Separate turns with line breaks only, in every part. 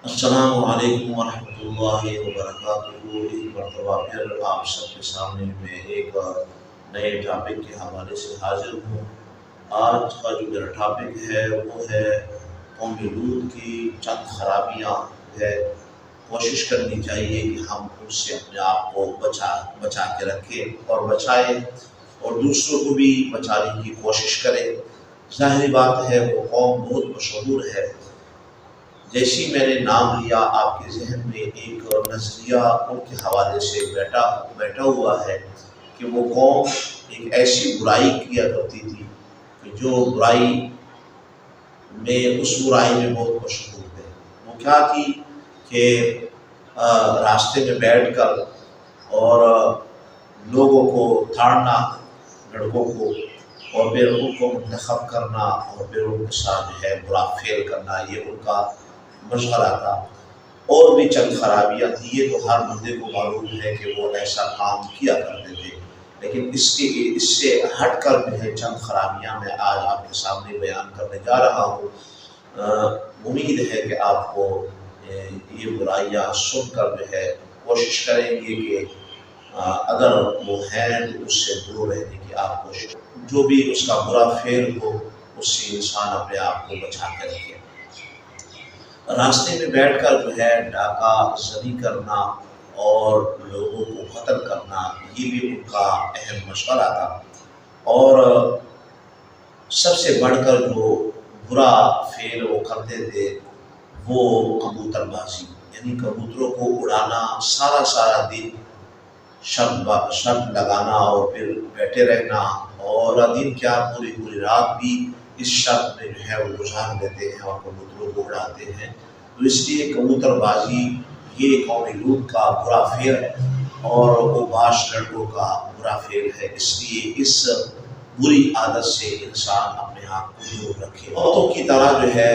السلام علیکم ورحمۃ اللہ وبرکاتہ۔ ایک مرتبہ پھر آپ سب کے سامنے میں ایک نئے ٹاپک کے حوالے سے حاضر ہوں۔ آج کا جو میرا ٹاپک ہے وہ ہے قوم لوط کی چند خرابیاں ہے۔ کوشش کرنی چاہیے کہ ہم ان سے اپنے آپ کو بچا کے رکھیں اور بچائیں، اور دوسروں کو بھی بچانے کی کوشش کریں۔ ظاہری بات ہے وہ قوم بہت مشہور ہے۔ جیسی میں نے نام لیا آپ کے ذہن میں ایک نظریہ ان کے حوالے سے بیٹھا ہوا ہے کہ وہ قوم ایک ایسی برائی کیا کرتی تھی کہ جو برائی اس برائی میں بہت مشہور ہے۔ وہ کیا تھی کہ راستے میں بیٹھ کر اور لوگوں کو تھاڑنا، لڑکوں کو، اور پھر ان کو منتخب کرنا اور پھر ان کے ساتھ جو ہے برا فعل کرنا، یہ ان کا مشغلہ تھا۔ اور بھی چند خرابیاں تھیں، یہ تو ہر بندے کو معلوم ہے کہ وہ ایسا کام کیا کرتے تھے، لیکن اس سے ہٹ کر جو ہے چند خرابیاں میں آج آپ کے سامنے بیان کرنے جا رہا ہوں۔ امید ہے کہ آپ کو یہ برائیاں سن کر جو ہے کوشش کریں گے کہ اگر وہ ہیں تو اس سے دور رہنے کی آپ کوشش، جو بھی اس کا برا فعل ہو اس سے انسان اپنے آپ کو بچا کے رکھے۔ راستے میں بیٹھ کر جو ہے ڈاکہ زنی کرنا اور لوگوں کو قتل کرنا، یہ بھی ان کا اہم مشغلہ تھا۔ اور سب سے بڑھ کر جو برا فعل وہ کرتے تھے وہ کبوتر بازی، یعنی کبوتروں کو اڑانا، سارا دن شرط لگانا اور پھر بیٹھے رہنا، اور دن کیا پوری رات بھی اس شرط میں جو ہے وہ گزار دیتے ہیں اور کبوتروں کو اڑاتے ہیں۔ تو اس لیے کبوتر بازی یہ قوم لوط کا برا فعل ہے، اور وہ بعض لڑکوں کا برا فعل ہے۔ اس لیے اس بری عادت سے انسان اپنے آپ کو دور رکھے۔ عورتوں کی طرح جو ہے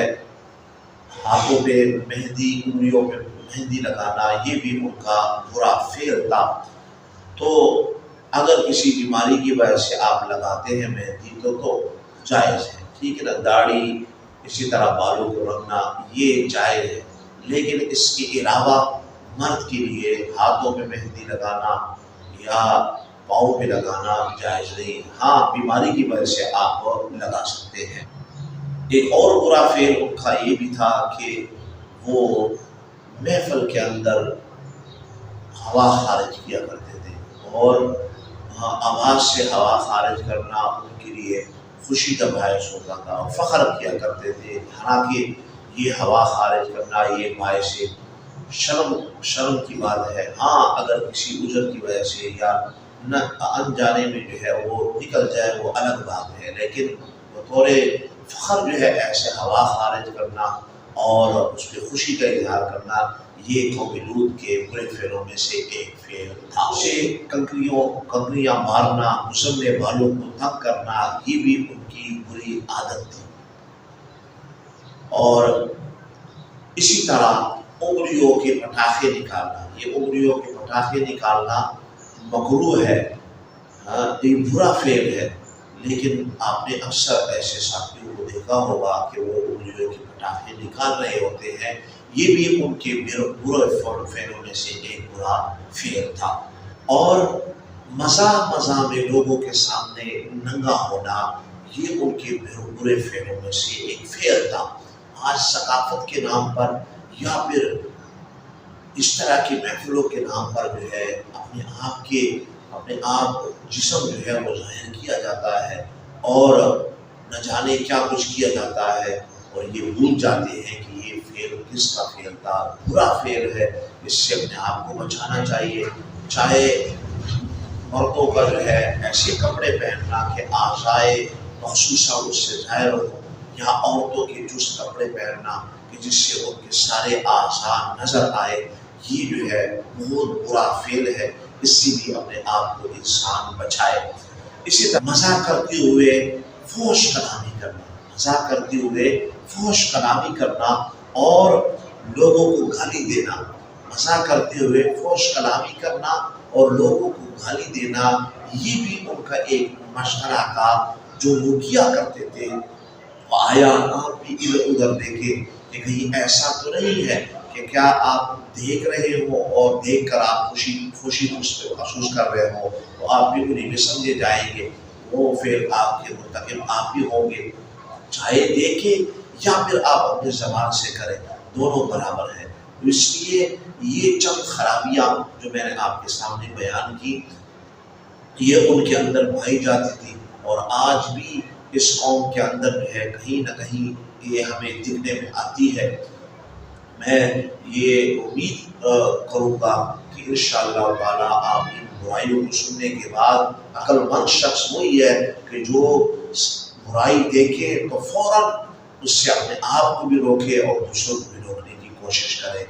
ہاتھوں پہ مہندی، انگلیوں پہ مہندی لگانا، یہ بھی ان کا برا فعل تھا۔ تو اگر کسی بیماری کی وجہ سے آپ لگاتے ہیں مہندی تو جائز ہے، ٹھیک ہے نا۔ داڑھی، اسی طرح بالوں کو رکھنا یہ جائز ہے، لیکن اس کے علاوہ مرد کے لیے ہاتھوں میں مہندی لگانا یا پاؤں پہ لگانا جائز نہیں۔ ہاں، بیماری کی وجہ سے آپ لگا سکتے ہیں۔ ایک اور برا فعل ان کا یہ بھی تھا کہ وہ محفل کے اندر ہوا خارج کیا کرتے تھے، اور آواز سے ہوا خارج کرنا ان کے لیے خوشی کا باعث ہوتا تھا اور فخر کیا کرتے تھے۔ حالانکہ یہ ہوا خارج کرنا یہ باعث شرم کی بات ہے۔ ہاں، اگر کسی عذر کی وجہ سے یا نہ انجانے میں جو ہے وہ نکل جائے وہ الگ بات ہے، لیکن بطور فخر جو ہے ایسے ہوا خارج کرنا اور اس پہ خوشی کا اظہار کرنا، یہ قوم لوط کے برے فعلوں میں سے ایک فعل تھا۔ اسے کنکریاں مارنا، مسلح والوں کو تنگ کرنا، یہ بھی ان کی بری عادت تھی۔ اور اسی طرح انگلیوں کے پٹاخے نکالنا، یہ انگلیوں کے پٹاخے نکالنا مکروہ ہے، یہ برا فعل ہے، لیکن آپ نے اکثر ایسے ساتھیوں کو دیکھا ہوگا کہ وہ انگلیوں کے پٹاخے نکال رہے ہوتے ہیں، یہ بھی ان کے برے فعلوں میں سے ایک برا فعل تھا۔ اور مزاح میں لوگوں کے سامنے ننگا ہونا، یہ ان کے برے فعلوں میں سے ایک فعل تھا۔ آج ثقافت کے نام پر یا پھر اس طرح کی محفلوں کے نام پر جو ہے اپنے آپ جسم جو ہے وہ ظاہر کیا جاتا ہے، اور نہ جانے کیا کچھ کیا جاتا ہے، اور یہ بھول جاتے ہیں کہ یہ فعل کس کا فعل تھا، برا فعل ہے۔ اس سے اپنے آپ کو بچانا چاہیے۔ چاہے مردوں کا جو ہے ایسے کپڑے پہننا کہ اعضائے مخصوصہ اس سے ظاہر ہو، یا عورتوں کے چست کپڑے پہننا کہ جس سے ان کے سارے اعضاء نظر آئے، یہ جو ہے بہت برا فعل ہے۔ اس سے بھی اپنے آپ کو انسان بچائے۔ اسی طرح مزاح کرتے ہوئے فحش کلامی کرنا اور لوگوں کو گالی دینا، مزاح کرتے ہوئے فحش کلامی کرنا اور لوگوں کو گالی دینا، یہ بھی ان کا ایک مشغلہ تھا جو وہ کیا کرتے تھے۔ آیا آپ بھی ادھر ادھر دیکھیں کہ کہیں ایسا تو نہیں ہے کہ کیا آپ دیکھ رہے ہو اور دیکھ کر آپ خوشی محسوس کر رہے ہو تو آپ بھی انہیں میں سمجھے جائیں گے، وہ پھر آپ کے مرتکب آپ بھی ہوں گے، چاہے دیکھیں یا پھر آپ اپنے زبان سے کریں، دونوں برابر ہیں۔ اس لیے یہ چند خرابیاں جو میں نے آپ کے سامنے بیان کی یہ ان کے اندر پائی جاتی تھی، اور آج بھی اس قوم کے اندر جو ہے کہیں نہ کہیں یہ ہمیں دکھنے میں آتی ہے۔ میں یہ امید کروں گا کہ انشاءاللہ تعالیٰ آپ ان برائیوں کو سننے کے بعد عقل مند شخص وہی ہے کہ جو برائی دیکھے تو فوراً اس سے اپنے آپ کو بھی روکے اور دوسروں کو بھی روکنے کی کوشش کرے۔